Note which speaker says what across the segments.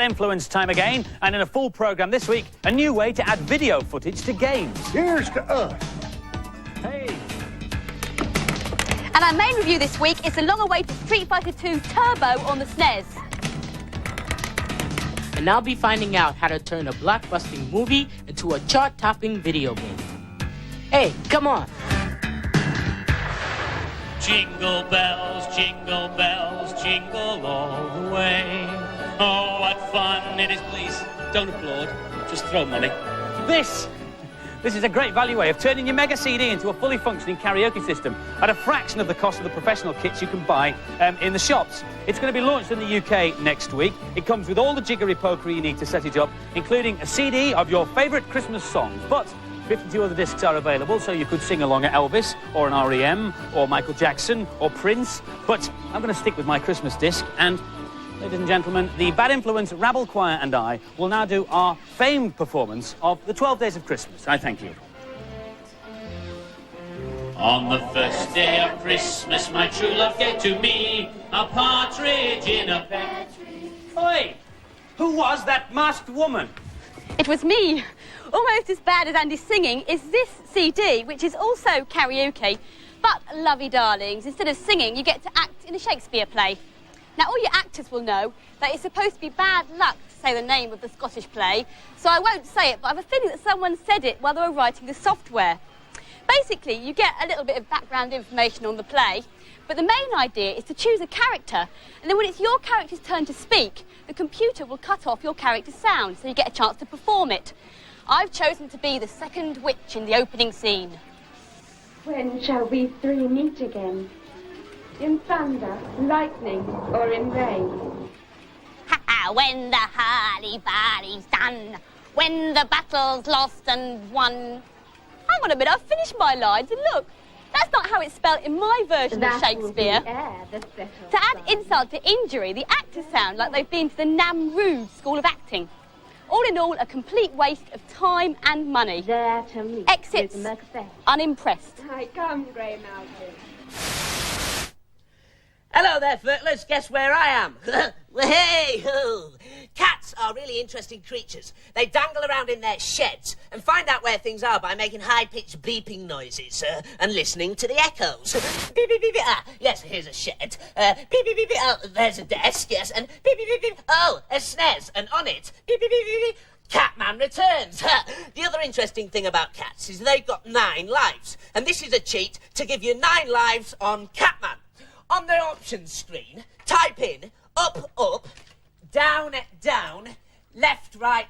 Speaker 1: influence time again, and in a full programme this week, a new way to add video footage to games.
Speaker 2: Here's to us.
Speaker 1: Hey.
Speaker 3: And our main review this week is the long-awaited Street Fighter 2 Turbo on the SNES.
Speaker 4: And I'll be finding out how to turn a blockbusting movie into a chart-topping video game. Hey, come on.
Speaker 5: Jingle bells, jingle all the way. Oh, what fun it is. Please, don't applaud. Just throw money.
Speaker 1: This is a great value way of turning your Mega CD into a fully functioning karaoke system at a fraction of the cost of the professional kits you can buy in the shops. It's going to be launched in the UK next week. It comes with all the jiggery-pokery you need to set it up, including a CD of your favourite Christmas songs. But 52 other discs are available, so you could sing along at Elvis, or an R.E.M., or Michael Jackson, or Prince. But I'm going to stick with my Christmas disc, and ladies and gentlemen, the Bad Influence Rabble Choir and I will now do our famed performance of the 12 Days of Christmas. I thank you.
Speaker 5: On the first day of Christmas, my true love gave to me a partridge in a pear tree.
Speaker 1: Oi! Who was that masked woman?
Speaker 3: It was me. Almost as bad as Andy's singing is this CD, which is also karaoke. But, lovey darlings, instead of singing, you get to act in a Shakespeare play. Now, all your actors will know that it's supposed to be bad luck to say the name of the Scottish play, so I won't say it, but I have a feeling that someone said it while they were writing the software. Basically, you get a little bit of background information on the play, but the main idea is to choose a character, and then when it's your character's turn to speak, the computer will cut off your character's sound, so you get a chance to perform it. I've chosen to be the second witch in the opening scene.
Speaker 6: When shall we three meet again? In thunder, lightning, or in rain?
Speaker 3: Ha-ha, when the hurly-burly's done, when the battle's lost and won. Hang on a minute, I've finished my lines, and look, that's not how it's spelled in my version of Shakespeare. To add insult to injury, the actors sound like they've been to the Rood School of Acting. All in all, a complete waste of time and money.
Speaker 6: There to meet
Speaker 3: Exits,
Speaker 6: with Macbeth.
Speaker 3: unimpressed.
Speaker 6: I come, Grey Mountain.
Speaker 7: Hello there, Furtlers. Guess where I am? Hey, ho! Cats are really interesting creatures. They dangle around in their sheds and find out where things are by making high-pitched bleeping noises and listening to the echoes. Beep, beep, beep, beep. Ah, yes, here's a shed. Beep, beep, beep, beep. Oh, there's a desk, yes, and beep, beep, beep, beep. Oh, a SNES, and on it, beep, beep, beep, beep, beep. Catman returns. The other interesting thing about cats is they've got 9 lives, and this is a cheat to give you 9 lives on Catman. On their options screen, type in up, up, down, down, left, right,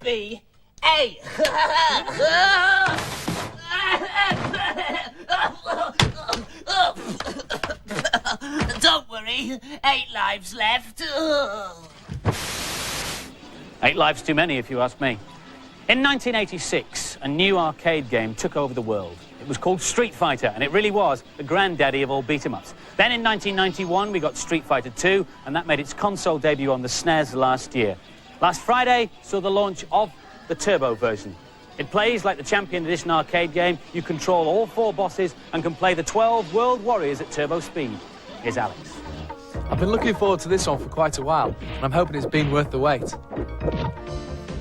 Speaker 7: B, A. Don't worry, 8 lives left.
Speaker 1: 8 lives too many, if you ask me. In 1986, a new arcade game took over the world. It was called Street Fighter, and it really was the granddaddy of all beat-em-ups. Then in 1991, we got Street Fighter 2, and that made its console debut on the SNES last year. Last Friday saw the launch of the Turbo version. It plays like the Champion Edition arcade game. You control all 4 bosses and can play the 12 World Warriors at turbo speed. Here's Alex.
Speaker 8: I've been looking forward to this one for quite a while, and I'm hoping it's been worth the wait.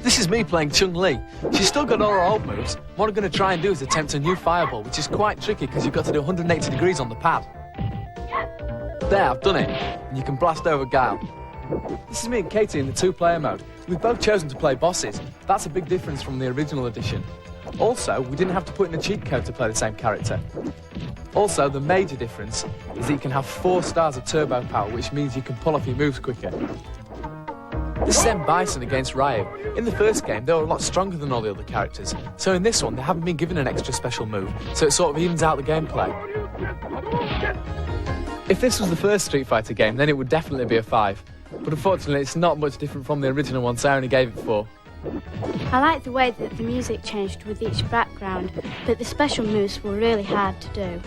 Speaker 8: This is me playing Chung-Li. She's still got all her old moves. What I'm going to try and do is attempt a new fireball, which is quite tricky because you've got to do 180 degrees on the pad. There, I've done it. And you can blast over Guile. This is me and Katie in the 2-player mode. We've both chosen to play bosses. That's a big difference from the original edition. Also, we didn't have to put in a cheat code to play the same character. Also, the major difference is that you can have 4 stars of turbo power, which means you can pull off your moves quicker. This is M. Bison against Ryu. In the first game, they were a lot stronger than all the other characters, so in this one, they haven't been given an extra special move, so it sort of evens out the gameplay. If this was the first Street Fighter game, then it would definitely be a 5, but unfortunately, it's not much different from the original one, so I only gave it 4.
Speaker 9: I like the way that the music changed with each background, but the special moves were really hard to do.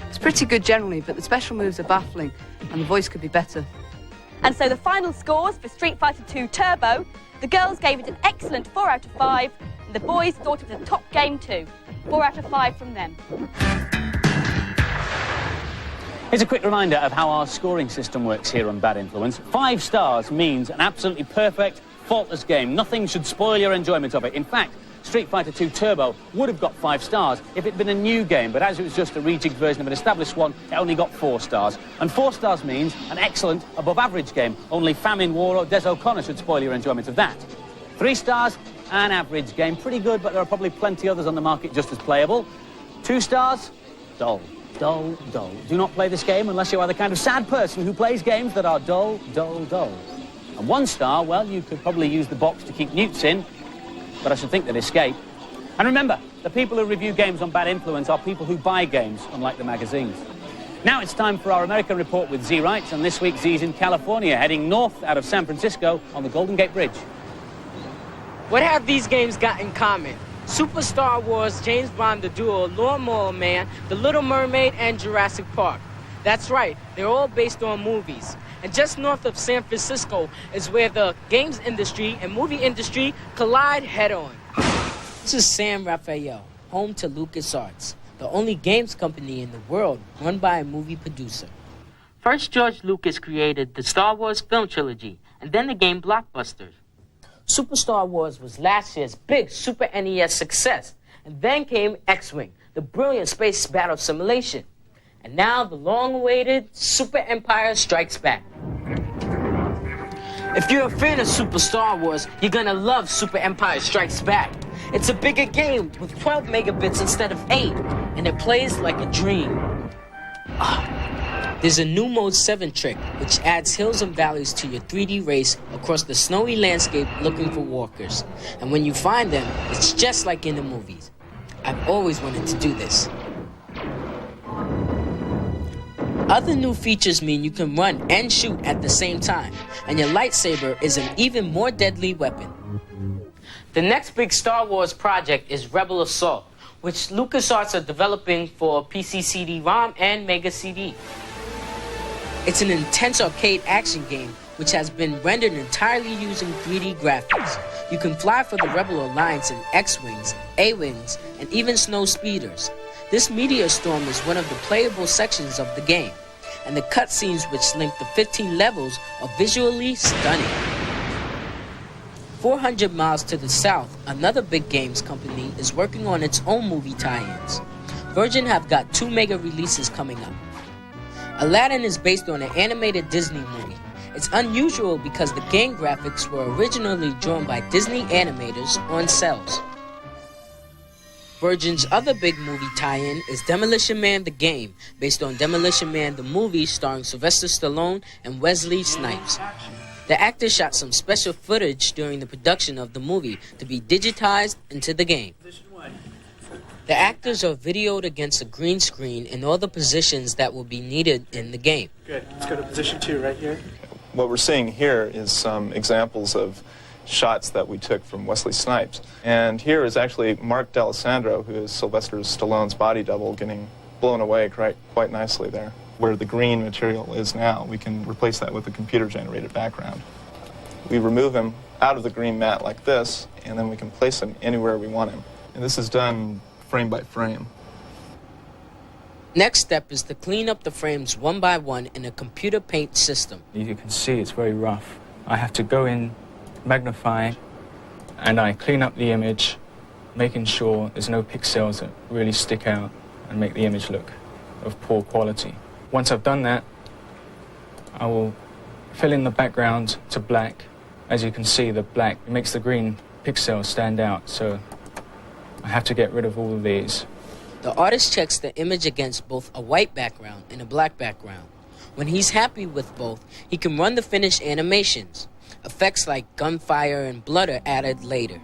Speaker 10: It's pretty good generally, but the special moves are baffling, and the voice could be better.
Speaker 3: And so the final scores for Street Fighter 2 Turbo, the girls gave it an excellent 4 out of 5, and the boys thought it was a top game too. 4 out of 5 from them.
Speaker 1: Here's a quick reminder of how our scoring system works here on Bad Influence. 5 stars means an absolutely perfect, faultless game. Nothing should spoil your enjoyment of it. In fact, Street Fighter 2 Turbo would have got 5 stars if it'd been a new game, but as it was just a rejigged version of an established one, it only got 4 stars. And 4 stars means an excellent, above-average game. Only Famine War or Des O'Connor should spoil your enjoyment of that. 3 stars, an average game. Pretty good, but there are probably plenty others on the market just as playable. 2 stars, dull. Dull, dull. Do not play this game unless you are the kind of sad person who plays games that are dull, dull, dull. And 1 star, well, you could probably use the box to keep newts in, but I should think they'd escape. And remember, the people who review games on Bad Influence are people who buy games, unlike the magazines. Now it's time for our American report with Z Wright, and this week Z's in California, heading north out of San Francisco on the Golden Gate Bridge.
Speaker 4: What have these games got in common? Super Star Wars, James Bond, the duo, Lawnmower Man, The Little Mermaid, and Jurassic Park. That's right, they're all based on movies. And just north of San Francisco is where the games industry and movie industry collide head-on. This is San Rafael, home to LucasArts, the only games company in the world run by a movie producer. First, George Lucas created the Star Wars film trilogy, and then the game blockbusters. Super Star Wars was last year's big Super NES success, and then came X-Wing, the brilliant space battle simulation. And now the long-awaited Super Empire Strikes Back. If you're a fan of Super Star Wars, you're gonna love Super Empire Strikes Back. It's a bigger game with 12 megabits instead of 8, and it plays like a dream. There's a new Mode 7 trick, which adds hills and valleys to your 3D race across the snowy landscape looking for walkers. And when you find them, it's just like in the movies. I've always wanted to do this. Other new features mean you can run and shoot at the same time, and your lightsaber is an even more deadly weapon. The next big Star Wars project is Rebel Assault, which LucasArts are developing for PC CD-ROM and Mega CD. It's an intense arcade action game which has been rendered entirely using 3D graphics. You can fly for the Rebel Alliance in X-Wings, A-Wings, and even snow speeders. This meteor storm is one of the playable sections of the game, and the cutscenes which link the 15 levels are visually stunning. 400 miles to the south, another big games company is working on its own movie tie-ins. Virgin have got 2 mega releases coming up. Aladdin is based on an animated Disney movie. It's unusual because the game graphics were originally drawn by Disney animators on cells. Virgin's other big movie tie-in is Demolition Man the Game, based on Demolition Man the movie starring Sylvester Stallone and Wesley Snipes. The actor shot some special footage during the production of the movie to be digitized into the game. The actors are videoed against a green screen in all the positions that will be needed in the game.
Speaker 2: Good. Let's go to position 2 right here.
Speaker 11: What we're seeing here is some examples of shots that we took from Wesley Snipes. And here is actually Mark D'Alessandro, who is Sylvester Stallone's body double, getting blown away quite nicely there. Where the green material is now, we can replace that with a computer-generated background. We remove him out of the green mat like this, and then we can place him anywhere we want him. And this is done frame by frame.
Speaker 4: Next step is to clean up the frames one by one in a computer paint system.
Speaker 12: You can see it's very rough. I have to go in, magnify, and I clean up the image, making sure there's no pixels that really stick out and make the image look of poor quality. Once I've done that, I will fill in the background to black. As you can see, the black makes the green pixels stand out, so I have to get rid of all of these.
Speaker 4: The artist checks the image against both a white background and a black background. When he's happy with both, he can run the finished animations. Effects like gunfire and blood are added later.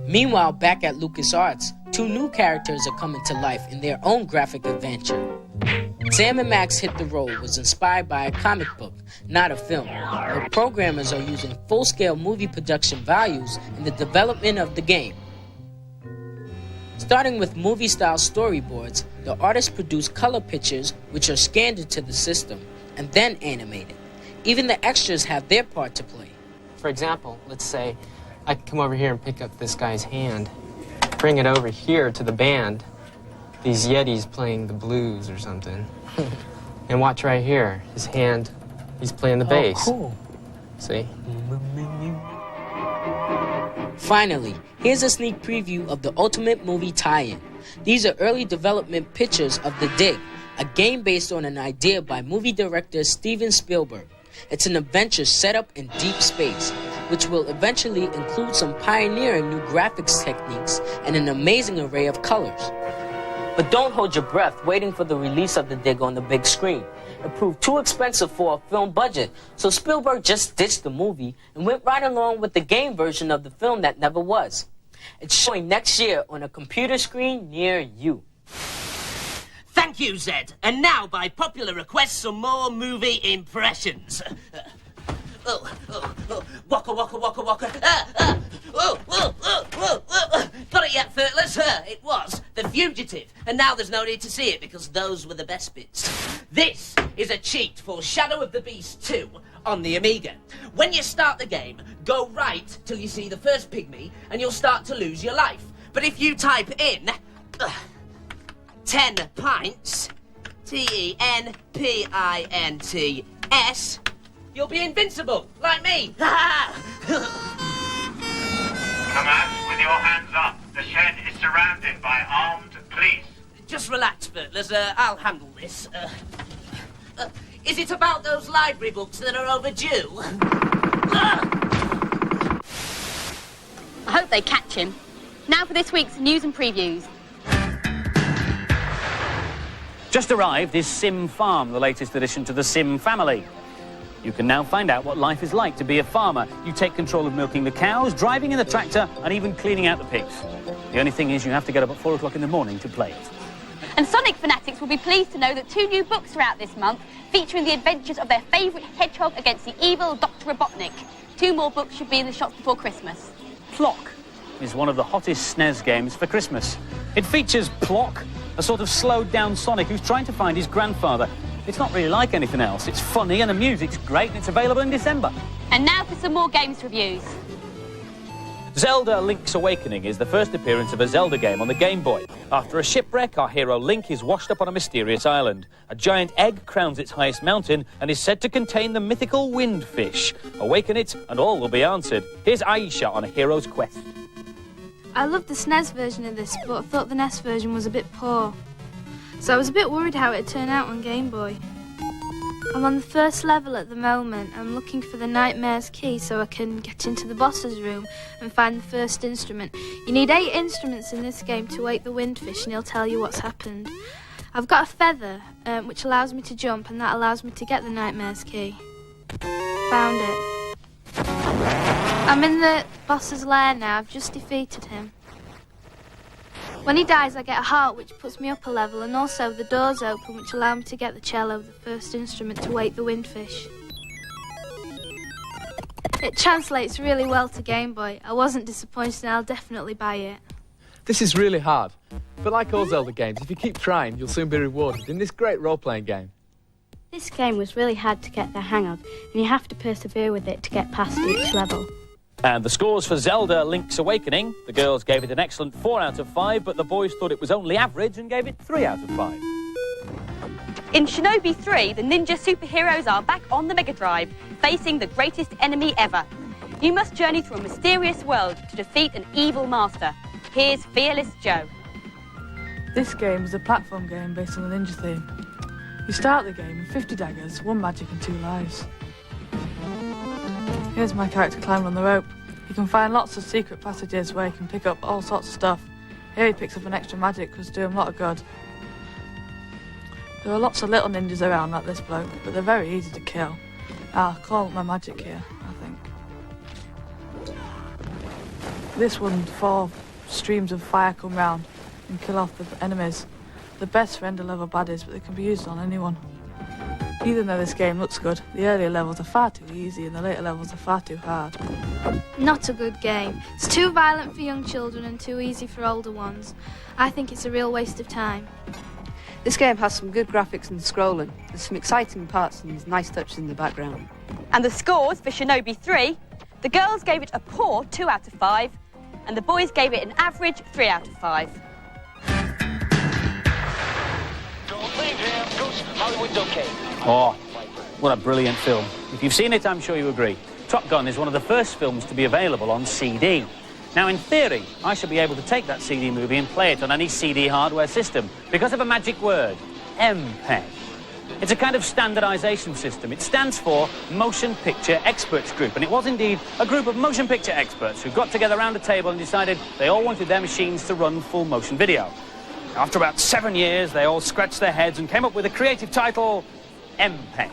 Speaker 4: Meanwhile, back at LucasArts, 2 new characters are coming to life in their own graphic adventure. Sam and Max Hit the Road was inspired by a comic book, not a film. The programmers are using full-scale movie production values in the development of the game. Starting with movie-style storyboards, the artists produce color pictures which are scanned into the system and then animated. Even the extras have their part to play.
Speaker 13: For example, let's say I come over here and pick up this guy's hand, bring it over here to the band, these Yetis playing the blues or something. And watch right here, his hand, he's playing the bass.
Speaker 8: Oh, cool.
Speaker 13: See?
Speaker 4: Finally, here's a sneak preview of the Ultimate Movie Tie-In. These are early development pictures of The Dig, a game based on an idea by movie director Steven Spielberg. It's an adventure set up in deep space, which will eventually include some pioneering new graphics techniques and an amazing array of colors. But don't hold your breath waiting for the release of The Dig on the big screen. It proved too expensive for a film budget, so Spielberg just ditched the movie and went right along with the game version of the film that never was. It's showing next year on a computer screen near you.
Speaker 7: Thank you, Zed. And now, by popular request, some more movie impressions. Waka, waka, waka, waka. Got it yet, Furtlers? It was The Fugitive. And now there's no need to see it because those were the best bits. This is a cheat for Shadow of the Beast 2 on the Amiga. When you start the game, go right till you see the first pygmy and you'll start to lose your life. But if you type in 10 pints, TENPINTS, you'll be invincible, like me.
Speaker 14: Come out with your hands up. The shed is surrounded by armed police.
Speaker 7: Just relax, Furtlers. I'll handle this. Is it about those library books that are overdue?
Speaker 3: I hope they catch him. Now for this week's news and previews.
Speaker 1: Just arrived is Sim Farm, the latest addition to the Sim family. You can now find out what life is like to be a farmer. You take control of milking the cows, driving in the tractor, and even cleaning out the pigs. The only thing is you have to get up at 4 o'clock in the morning to play it.
Speaker 3: And Sonic fanatics will be pleased to know that 2 new books are out this month, featuring the adventures of their favourite hedgehog against the evil Dr. Robotnik. 2 more books should be in the shops before Christmas.
Speaker 1: Plock is one of the hottest SNES games for Christmas. It features Plock, a sort of slowed-down Sonic who's trying to find his grandfather. It's not really like anything else. It's funny and the music's great and it's available in December.
Speaker 3: And now for some more games reviews.
Speaker 1: Zelda Link's Awakening is the first appearance of a Zelda game on the Game Boy. After a shipwreck, our hero Link is washed up on a mysterious island. A giant egg crowns its highest mountain and is said to contain the mythical Windfish. Awaken it and all will be answered. Here's Aisha on a hero's quest.
Speaker 9: I loved the SNES version of this, but I thought the NES version was a bit poor. So I was a bit worried how it'd turn out on Game Boy. I'm on the first level at the moment. I'm looking for the Nightmare's key so I can get into the boss's room and find the first instrument. You need 8 instruments in this game to wake the Windfish and he'll tell you what's happened. I've got a feather, which allows me to jump, and that allows me to get the Nightmare's key. Found it. I'm in the boss's lair now. I've just defeated him. When he dies, I get a heart, which puts me up a level, and also the doors open, which allow me to get the cello, the first instrument, to wake the Windfish. It translates really well to Game Boy. I wasn't disappointed, and I'll definitely buy it.
Speaker 8: This is really hard, but like all Zelda games, if you keep trying, you'll soon be rewarded in this great role-playing game.
Speaker 9: This game was really hard to get the hang of, and you have to persevere with it to get past each level.
Speaker 1: And the scores for Zelda Link's Awakening. The girls gave it an excellent 4 out of 5, but the boys thought it was only average and gave it 3 out of 5.
Speaker 3: In Shinobi 3, the ninja superheroes are back on the Mega Drive, facing the greatest enemy ever. You must journey through a mysterious world to defeat an evil master. Here's Fearless Joe.
Speaker 15: This game is a platform game based on the ninja theme. You start the game with 50 daggers, 1 magic and 2 lives. Here's my character climbing on the rope. You can find lots of secret passages where you can pick up all sorts of stuff. Here he picks up an extra magic because it's doing a lot of good. There are lots of little ninjas around like this bloke, but they're very easy to kill. I'll call up my magic here, I think. This one, 4 streams of fire come round and kill off the enemies. The best for ender level baddies, but they can be used on anyone. Even though this game looks good, the earlier levels are far too easy and the later levels are far too hard.
Speaker 9: Not a good game. It's too violent for young children and too easy for older ones. I think it's a real waste of time.
Speaker 10: This game has some good graphics and scrolling. There's some exciting parts and there's nice touches in the background.
Speaker 3: And the scores for Shinobi 3, the girls gave it a poor 2 out of 5, and the boys gave it an average 3 out of 5.
Speaker 16: Studios. Hollywood's okay.
Speaker 1: Oh, what a brilliant film. If you've seen it, I'm sure you agree. Top Gun is one of the first films to be available on CD. Now, in theory, I should be able to take that CD movie and play it on any CD hardware system because of a magic word, MPEG. It's a kind of standardization system. It stands for Motion Picture Experts Group, and it was indeed a group of motion picture experts who got together around a table and decided they all wanted their machines to run full motion video. After about 7 years, they all scratched their heads and came up with a creative title, MPEG.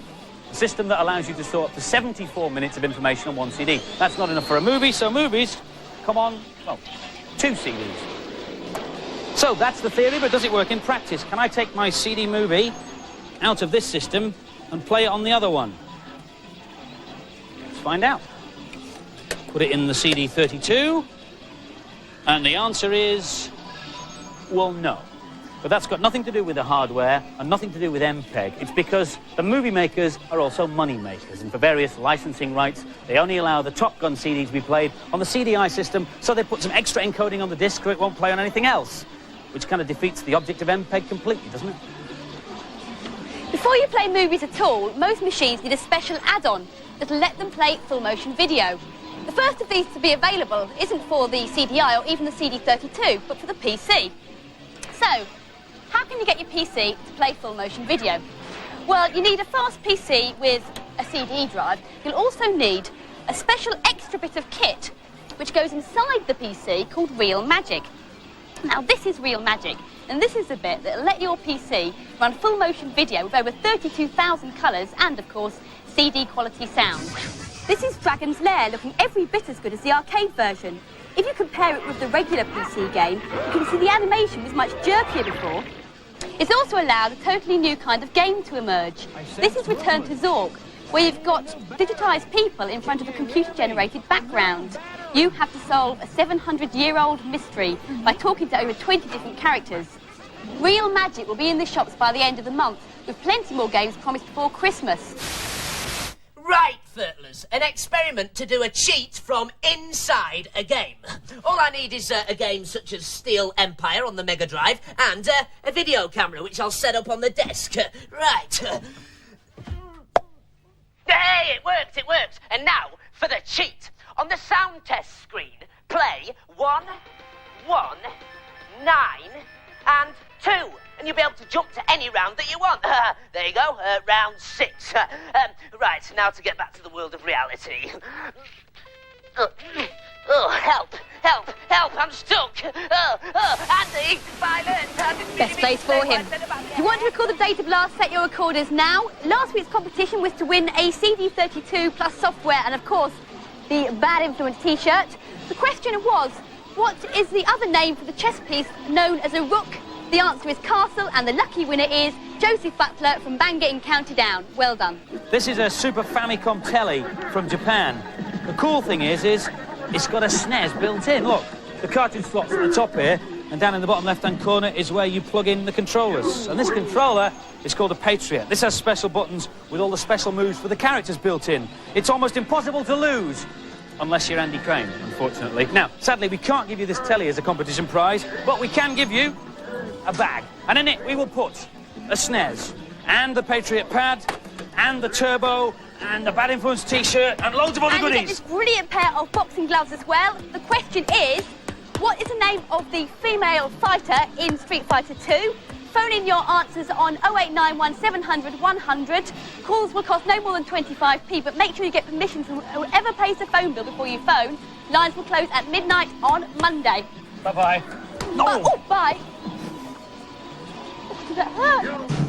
Speaker 1: A system that allows you to store up to 74 minutes of information on one CD. That's not enough for a movie, so movies come on, well, 2 CDs. So that's the theory, but does it work in practice? Can I take my CD movie out of this system and play it on the other one? Let's find out. Put it in the CD32, and the answer is, well, no. But that's got nothing to do with the hardware and nothing to do with MPEG. It's because the movie makers are also money makers, and for various licensing rights, they only allow the Top Gun CD to be played on the CDI system, so they put some extra encoding on the disc so it won't play on anything else, which kind of defeats the object of MPEG completely, doesn't it?
Speaker 3: Before you play movies at all, most machines need a special add-on that'll let them play full motion video. The first of these to be available isn't for the CDI or even the CD32, but for the PC. So, how can you get your PC to play full motion video? Well, you need a fast PC with a CD drive. You'll also need a special extra bit of kit which goes inside the PC called Real Magic. Now, this is Real Magic, and this is the bit that'll let your PC run full motion video with over 32,000 colours and, of course, CD quality sound. This is Dragon's Lair, looking every bit as good as the arcade version. If you compare it with the regular PC game, you can see the animation was much jerkier before. It's also allowed a totally new kind of game to emerge. This is Return to Zork, where you've got digitised people in front of a computer-generated background. You have to solve a 700-year-old mystery by talking to over 20 different characters. Real Magic will be in the shops by the end of the month, with plenty more games promised before Christmas.
Speaker 7: Right, Furtlers, an experiment to do a cheat from inside a game. All I need is a game such as Steel Empire on the Mega Drive and a video camera, which I'll set up on the desk. Right. Hey, it works, it works. And now for the cheat. On the sound test screen, play 1, 1, 9, and 2. And you'll be able to jump to any round that you want. There you go, round 6. Right, now to get back to the world of reality. Oh, help, help, help, I'm stuck. Andy, violent.
Speaker 3: Best place for him. If you want to record the Data Blast, set your recorders now. Last week's competition was to win a CD32 plus software and, of course, the Bad Influence T-shirt. The question was, what is the other name for the chess piece known as a rook? The answer is Castle, and the lucky winner is Joseph Butler from Bangor in County Down. Well done.
Speaker 1: This is a Super Famicom telly from Japan. The cool thing is it's got a SNES built in. Look, the cartridge slot's at the top here, and down in the bottom left-hand corner is where you plug in the controllers. And this controller is called a Patriot. This has special buttons with all the special moves for the characters built in. It's almost impossible to lose, unless you're Andy Crane, unfortunately. Now, sadly, we can't give you this telly as a competition prize, but we can give you a bag. And in it, we will put a SNES, and the Patriot pad, and the Turbo, and the Bad Influence T-shirt, and loads of other goodies.
Speaker 3: And you get this brilliant pair of boxing gloves as well. The question is, what is the name of the female fighter in Street Fighter 2? Phone in your answers on 0891 700 100. Calls will cost no more than 25p, but make sure you get permission from whoever pays the phone bill before you phone. Lines will close at midnight on Monday.
Speaker 1: Bye-bye.
Speaker 3: No! Oh, bye! Oh, did that hurt?